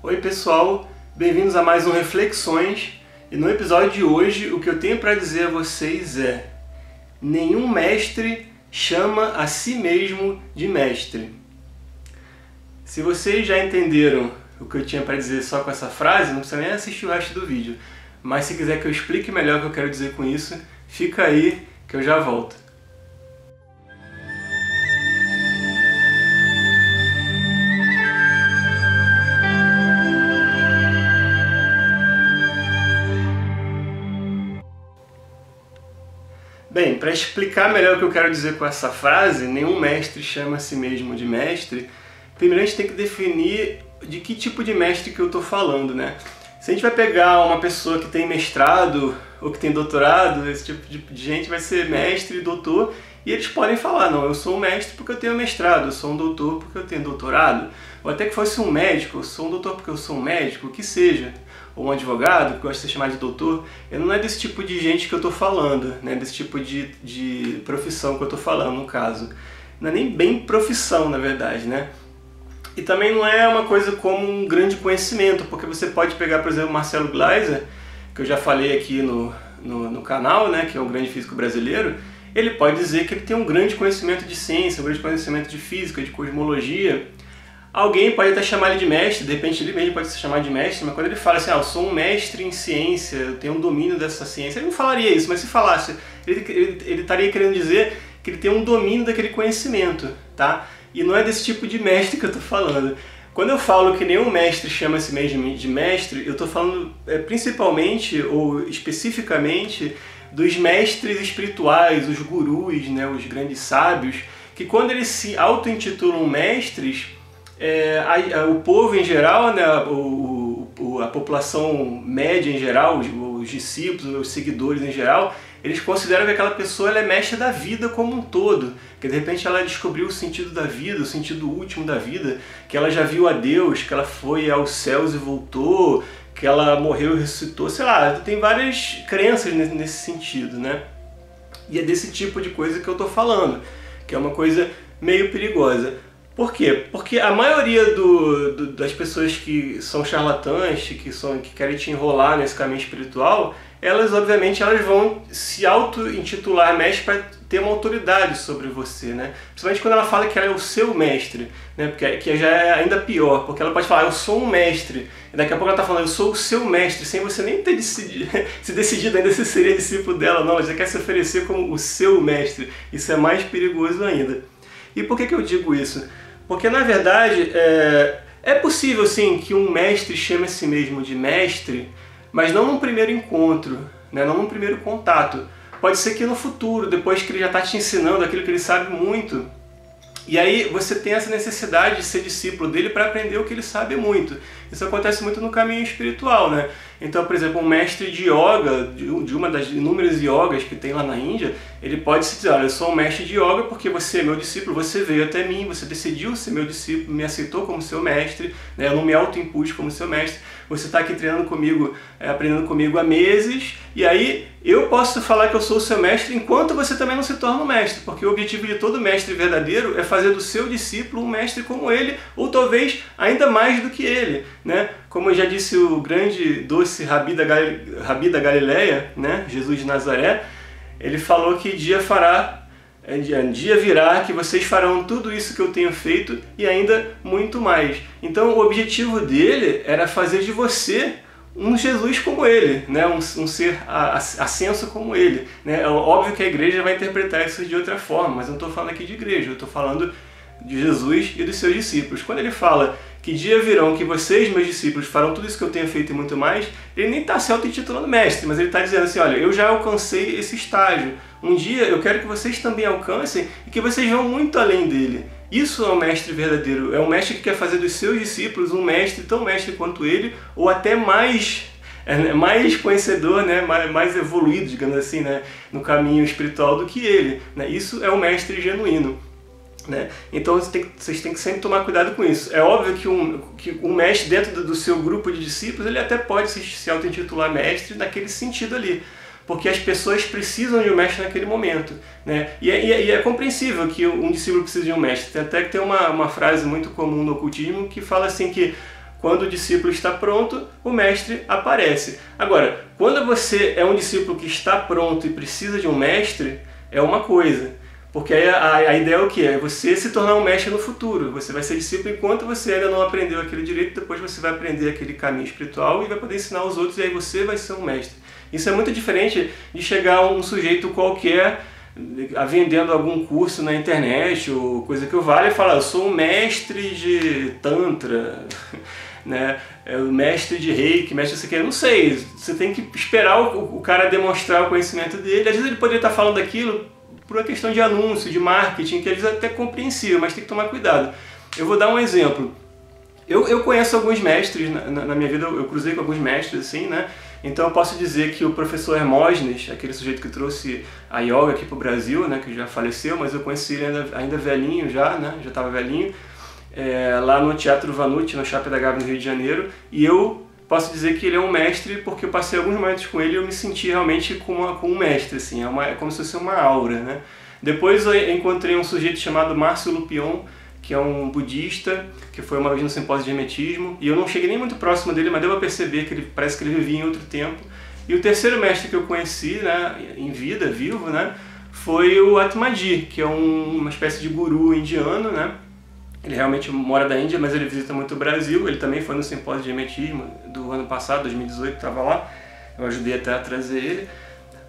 Oi pessoal, bem-vindos a mais um Reflexões, e no episódio de hoje o que eu tenho para dizer a vocês é: nenhum mestre chama a si mesmo de mestre. Se vocês já entenderam o que eu tinha para dizer só com essa frase, não precisa nem assistir o resto do vídeo, mas se quiser que eu explique melhor o que eu quero dizer com isso, fica aí que eu já volto. Bem, para explicar melhor o que eu quero dizer com essa frase, nenhum mestre chama a si mesmo de mestre, primeiro a gente tem que definir de que tipo de mestre que eu estou falando, né? Se a gente vai pegar uma pessoa que tem mestrado ou que tem doutorado, esse tipo de gente vai ser mestre e doutor, e eles podem falar, não, eu sou um mestre porque eu tenho mestrado, eu sou um doutor porque eu tenho doutorado, ou até que fosse um médico, eu sou um doutor porque eu sou um médico, o que seja, ou um advogado, que gosta de ser chamado de doutor. Não é desse tipo de gente que eu estou falando, né? Desse tipo de profissão que eu estou falando, no caso. Não é nem bem profissão, na verdade, né? E também não é uma coisa como um grande conhecimento, porque você pode pegar, por exemplo, Marcelo Gleiser, que eu já falei aqui no canal, né? Que é um grande físico brasileiro. Ele pode dizer que ele tem um grande conhecimento de ciência, um grande conhecimento de física, de cosmologia. Alguém pode até chamar ele de mestre, de repente ele mesmo pode se chamar de mestre, mas quando ele fala assim, eu sou um mestre em ciência, eu tenho um domínio dessa ciência, ele não falaria isso, mas se falasse, ele estaria querendo dizer que ele tem um domínio daquele conhecimento, tá? E não é desse tipo de mestre que eu estou falando. Quando eu falo que nenhum mestre chama a si mesmo de mestre, eu estou falando principalmente ou especificamente dos mestres espirituais, os gurus, né, os grandes sábios, que quando eles se auto-intitulam mestres, o povo em geral, né, a população média em geral, os discípulos, os seguidores em geral, eles consideram que aquela pessoa ela é mestre da vida como um todo, que de repente ela descobriu o sentido da vida, o sentido último da vida, que ela já viu a Deus, que ela foi aos céus e voltou, que ela morreu e ressuscitou, sei lá, tem várias crenças nesse sentido, né? E é desse tipo de coisa que eu estou falando, que é uma coisa meio perigosa. Por quê? Porque a maioria das pessoas que são charlatãs, que querem te enrolar nesse caminho espiritual, elas obviamente vão se auto-intitular mestre para ter uma autoridade sobre você, né? Principalmente quando ela fala que ela é o seu mestre, né? Porque que já é ainda pior, porque ela pode falar, eu sou um mestre, e daqui a pouco ela está falando, eu sou o seu mestre, sem você nem ter se decidido ainda se seria discípulo dela, não, ela já quer se oferecer como o seu mestre. Isso é mais perigoso ainda. E por que eu digo isso? Porque, na verdade, é possível, sim, que um mestre chame a si mesmo de mestre, mas não num primeiro encontro, né? Não num primeiro contato. Pode ser que no futuro, depois que ele já está te ensinando aquilo que ele sabe muito, e aí você tem essa necessidade de ser discípulo dele para aprender o que ele sabe muito. Isso acontece muito no caminho espiritual, né? Então, por exemplo, um mestre de yoga, de uma das inúmeras yogas que tem lá na Índia, ele pode se dizer, olha, eu sou um mestre de yoga porque você é meu discípulo, você veio até mim, você decidiu ser meu discípulo, me aceitou como seu mestre, né? Eu não me auto-impus como seu mestre, você está aqui treinando comigo, aprendendo comigo há meses, e aí eu posso falar que eu sou o seu mestre enquanto você também não se torna um mestre, porque o objetivo de todo mestre verdadeiro é fazer do seu discípulo um mestre como ele, ou talvez ainda mais do que ele, né? Como já disse o grande doce Rabi da Galileia, né? Jesus de Nazaré, ele falou que dia virá que vocês farão tudo isso que eu tenho feito e ainda muito mais. Então o objetivo dele era fazer de você um Jesus como ele, né? um ser ascenso como ele, né? É óbvio que a igreja vai interpretar isso de outra forma, mas eu não estou falando aqui de igreja, eu estou falando de Jesus e dos seus discípulos. Quando ele fala que dia virão que vocês, meus discípulos, farão tudo isso que eu tenho feito e muito mais, ele nem está se auto-intitulando mestre, mas ele está dizendo assim, olha, eu já alcancei esse estágio. Um dia eu quero que vocês também alcancem e que vocês vão muito além dele. Isso é um mestre verdadeiro, é um mestre que quer fazer dos seus discípulos um mestre tão mestre quanto ele, ou até mais conhecedor, né? mais evoluído, digamos assim, né? No caminho espiritual do que ele, né? Isso é um mestre genuíno, né? Então vocês têm que sempre tomar cuidado com isso. É óbvio que um mestre dentro do seu grupo de discípulos, ele até pode se auto-intitular mestre naquele sentido ali, porque as pessoas precisam de um mestre naquele momento, né? E é compreensível que um discípulo precise de um mestre. Tem até que ter uma frase muito comum no ocultismo que fala assim que quando o discípulo está pronto, o mestre aparece. Agora, quando você é um discípulo que está pronto e precisa de um mestre, é uma coisa. Porque a ideia é o quê? É você se tornar um mestre no futuro. Você vai ser discípulo enquanto você ainda não aprendeu aquele direito, depois você vai aprender aquele caminho espiritual e vai poder ensinar os outros, e aí você vai ser um mestre. Isso é muito diferente de chegar um sujeito qualquer vendendo algum curso na internet ou coisa que o valha e falar: eu sou um mestre de Tantra, né? O mestre de Reiki, mestre de não sei. Você tem que esperar o cara demonstrar o conhecimento dele. Às vezes ele poderia estar falando aquilo por uma questão de anúncio, de marketing, que às vezes é até compreensível, mas tem que tomar cuidado. Eu vou dar um exemplo. Eu conheço alguns mestres na minha vida, eu cruzei com alguns mestres, assim, né? Então eu posso dizer que o professor Hermógenes, aquele sujeito que trouxe a yoga aqui para o Brasil, né, que já faleceu, mas eu conheci ele ainda velhinho já, né? Já estava velhinho, lá no Teatro Vanucci, no Shopping da Gávea, no Rio de Janeiro, e eu posso dizer que ele é um mestre porque eu passei alguns momentos com ele e eu me senti realmente com um mestre, assim, é como se fosse uma aura, né? Depois eu encontrei um sujeito chamado Márcio Lupion, que é um budista, que foi uma vez no simpósio de hermetismo, e eu não cheguei nem muito próximo dele, mas deu para perceber que parece que ele vivia em outro tempo. E o terceiro mestre que eu conheci, né, em vida, vivo, né, foi o Atmaji, que é uma espécie de guru indiano, né? Ele realmente mora da Índia, mas ele visita muito o Brasil. Ele também foi no simpósio de hermetismo do ano passado, 2018, estava lá. Eu ajudei até a trazer ele.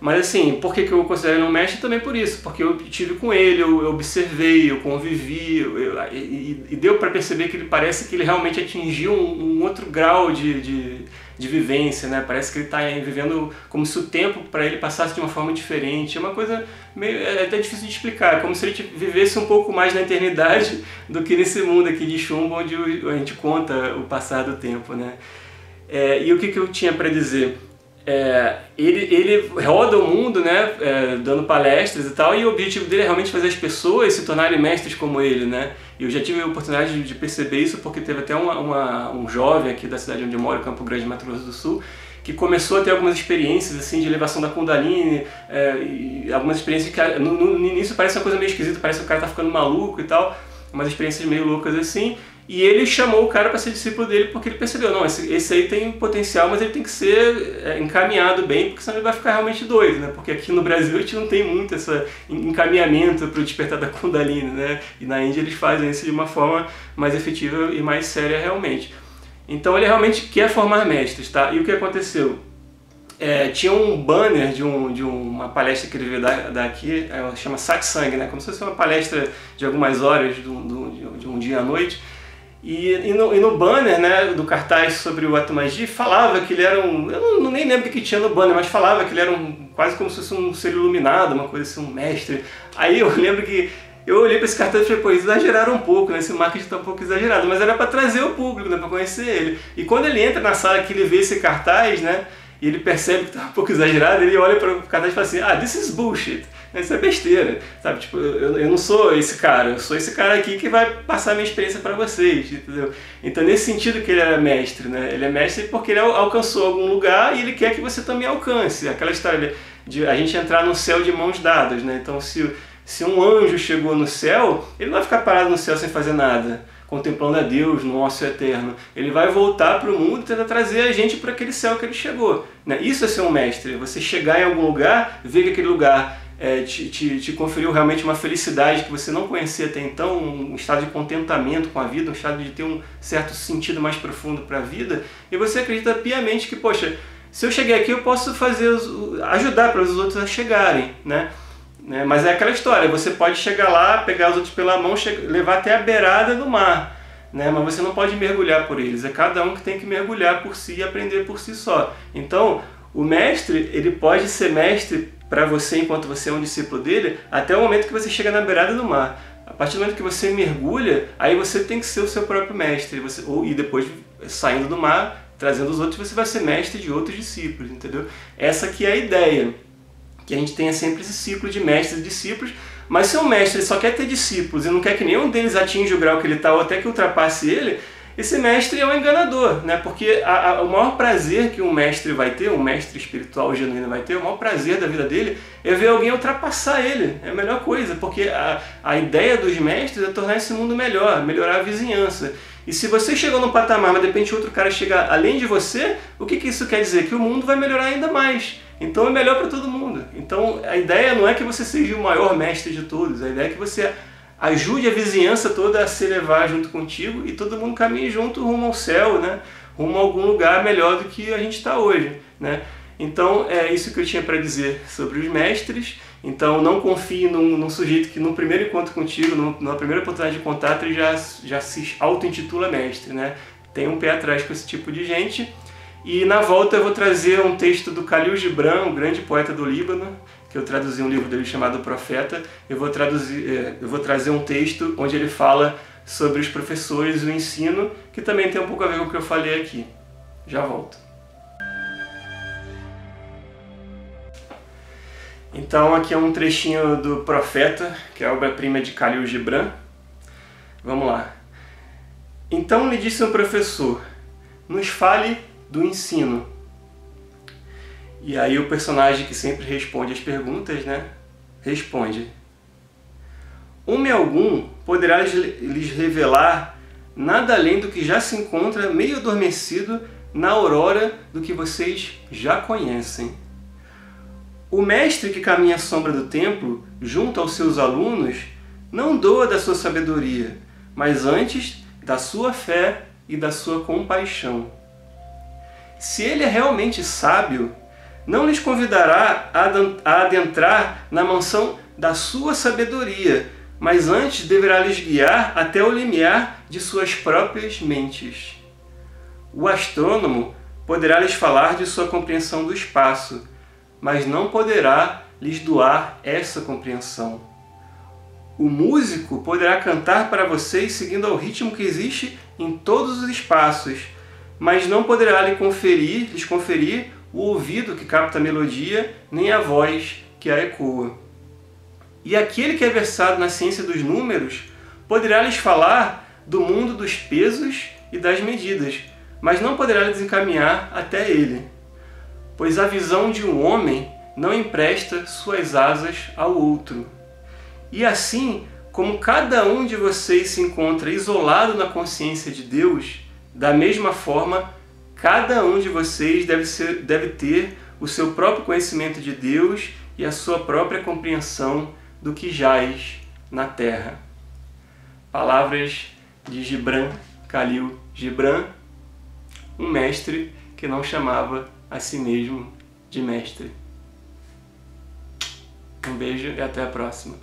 Mas assim, por que eu considero ele um mestre? Também por isso, porque eu estive com ele, eu observei, eu convivi, e deu para perceber que ele parece que ele realmente atingiu um outro grau de vivência, né? Parece que ele está vivendo como se o tempo para ele passasse de uma forma diferente. É uma coisa meio até difícil de explicar, é como se ele vivesse um pouco mais na eternidade do que nesse mundo aqui de chumbo onde a gente conta o passar do tempo, né? E o que eu tinha para dizer? Ele roda o mundo, né, dando palestras e tal, e o objetivo dele é realmente fazer as pessoas se tornarem mestres como ele, né? E eu já tive a oportunidade de perceber isso porque teve até um jovem aqui da cidade onde eu moro, Campo Grande, Mato Grosso do Sul, que começou a ter algumas experiências assim de elevação da Kundalini, e algumas experiências que no início parece uma coisa meio esquisita, parece que o cara tá ficando maluco e tal, umas experiências meio loucas assim. E ele chamou o cara para ser discípulo dele porque ele percebeu, não, esse aí tem potencial, mas ele tem que ser encaminhado bem, porque senão ele vai ficar realmente doido, né? Porque aqui no Brasil a gente não tem muito esse encaminhamento para o despertar da Kundalini, né? E na Índia eles fazem isso de uma forma mais efetiva e mais séria realmente. Então ele realmente quer formar mestres, tá? E o que aconteceu? Tinha um banner de uma palestra que ele veio daqui, chama Satsang, né? Como se fosse uma palestra de algumas horas, de um dia à noite. E no banner, né, do cartaz sobre o Atmaji, falava que ele era eu nem lembro o que tinha no banner, mas falava que ele era quase como se fosse um ser iluminado, uma coisa assim, um mestre. Aí eu lembro que eu olhei para esse cartaz e falei, pô, exageraram um pouco, né? Esse marketing está um pouco exagerado, mas era para trazer o público, né, para conhecer ele. E quando ele entra na sala que ele vê esse cartaz, né, e ele percebe que está um pouco exagerado, ele olha para o cartaz e fala assim, this is bullshit. Isso é besteira, sabe? Tipo, eu não sou esse cara, eu sou esse cara aqui que vai passar a minha experiência para vocês, entendeu? Então, nesse sentido que ele era mestre, né? Ele é mestre porque ele alcançou algum lugar e ele quer que você também alcance. Aquela história de a gente entrar no céu de mãos dadas, né? Então, se um anjo chegou no céu, ele não vai ficar parado no céu sem fazer nada, contemplando a Deus no ócio eterno. Ele vai voltar para o mundo e tentar trazer a gente para aquele céu que ele chegou, né? Isso é ser um mestre, você chegar em algum lugar, ver que aquele lugar te conferiu realmente uma felicidade que você não conhecia até então, um estado de contentamento com a vida, um estado de ter um certo sentido mais profundo para a vida, e você acredita piamente que, poxa, se eu cheguei aqui eu posso ajudar para os outros a chegarem, né? Mas é aquela história, você pode chegar lá, pegar os outros pela mão, levar até a beirada do mar, né? Mas você não pode mergulhar por eles, é cada um que tem que mergulhar por si e aprender por si só. Então, o mestre, ele pode ser mestre para você enquanto você é um discípulo dele, até o momento que você chega na beirada do mar. A partir do momento que você mergulha, aí você tem que ser o seu próprio mestre, e depois, saindo do mar, trazendo os outros, você vai ser mestre de outros discípulos, entendeu? Essa aqui é a ideia, que a gente tenha sempre esse ciclo de mestres e discípulos, mas se um mestre só quer ter discípulos e não quer que nenhum deles atinja o grau que ele está ou até que ultrapasse ele, esse mestre é um enganador, né? Porque o maior prazer que um mestre vai ter, um mestre espiritual genuíno vai ter, o maior prazer da vida dele é ver alguém ultrapassar ele. É a melhor coisa, porque a ideia dos mestres é tornar esse mundo melhor, melhorar a vizinhança. E se você chegou num patamar, mas de repente outro cara chega além de você, o que isso quer dizer? Que o mundo vai melhorar ainda mais. Então é melhor para todo mundo. Então a ideia não é que você seja o maior mestre de todos, a ideia é que você ajude a vizinhança toda a se elevar junto contigo e todo mundo caminhe junto rumo ao céu, né? Rumo a algum lugar melhor do que a gente está hoje, né? Então é isso que eu tinha para dizer sobre os mestres. Então não confie num sujeito que no primeiro encontro contigo, na primeira oportunidade de contato, ele já se auto-intitula mestre, né? Tem um pé atrás com esse tipo de gente. E na volta eu vou trazer um texto do Khalil Gibran, o grande poeta do Líbano, que eu traduzi um livro dele chamado Profeta. Eu vou trazer um texto onde ele fala sobre os professores e o ensino, que também tem um pouco a ver com o que eu falei aqui. Já volto. Então aqui é um trechinho do Profeta, que é a obra-prima de Khalil Gibran. Vamos lá. Então lhe disse um professor, nos fale do ensino. E aí o personagem que sempre responde as perguntas, né? Responde. Homem algum poderá lhes revelar nada além do que já se encontra meio adormecido na aurora do que vocês já conhecem. O mestre que caminha à sombra do templo, junto aos seus alunos, não doa da sua sabedoria, mas antes da sua fé e da sua compaixão. Se ele é realmente sábio, não lhes convidará a adentrar na mansão da sua sabedoria, mas antes deverá lhes guiar até o limiar de suas próprias mentes. O astrônomo poderá lhes falar de sua compreensão do espaço, mas não poderá lhes doar essa compreensão. O músico poderá cantar para vocês seguindo ao ritmo que existe em todos os espaços, mas não poderá lhes conferir o ouvido que capta a melodia, nem a voz que a ecoa. E aquele que é versado na ciência dos números poderá lhes falar do mundo dos pesos e das medidas, mas não poderá lhes encaminhar até ele. Pois a visão de um homem não empresta suas asas ao outro. E assim, como cada um de vocês se encontra isolado na consciência de Deus, da mesma forma, cada um de vocês deve ter o seu próprio conhecimento de Deus e a sua própria compreensão do que jaz na terra. Palavras de Khalil Gibran, um mestre que não chamava a si mesmo de mestre. Um beijo e até a próxima.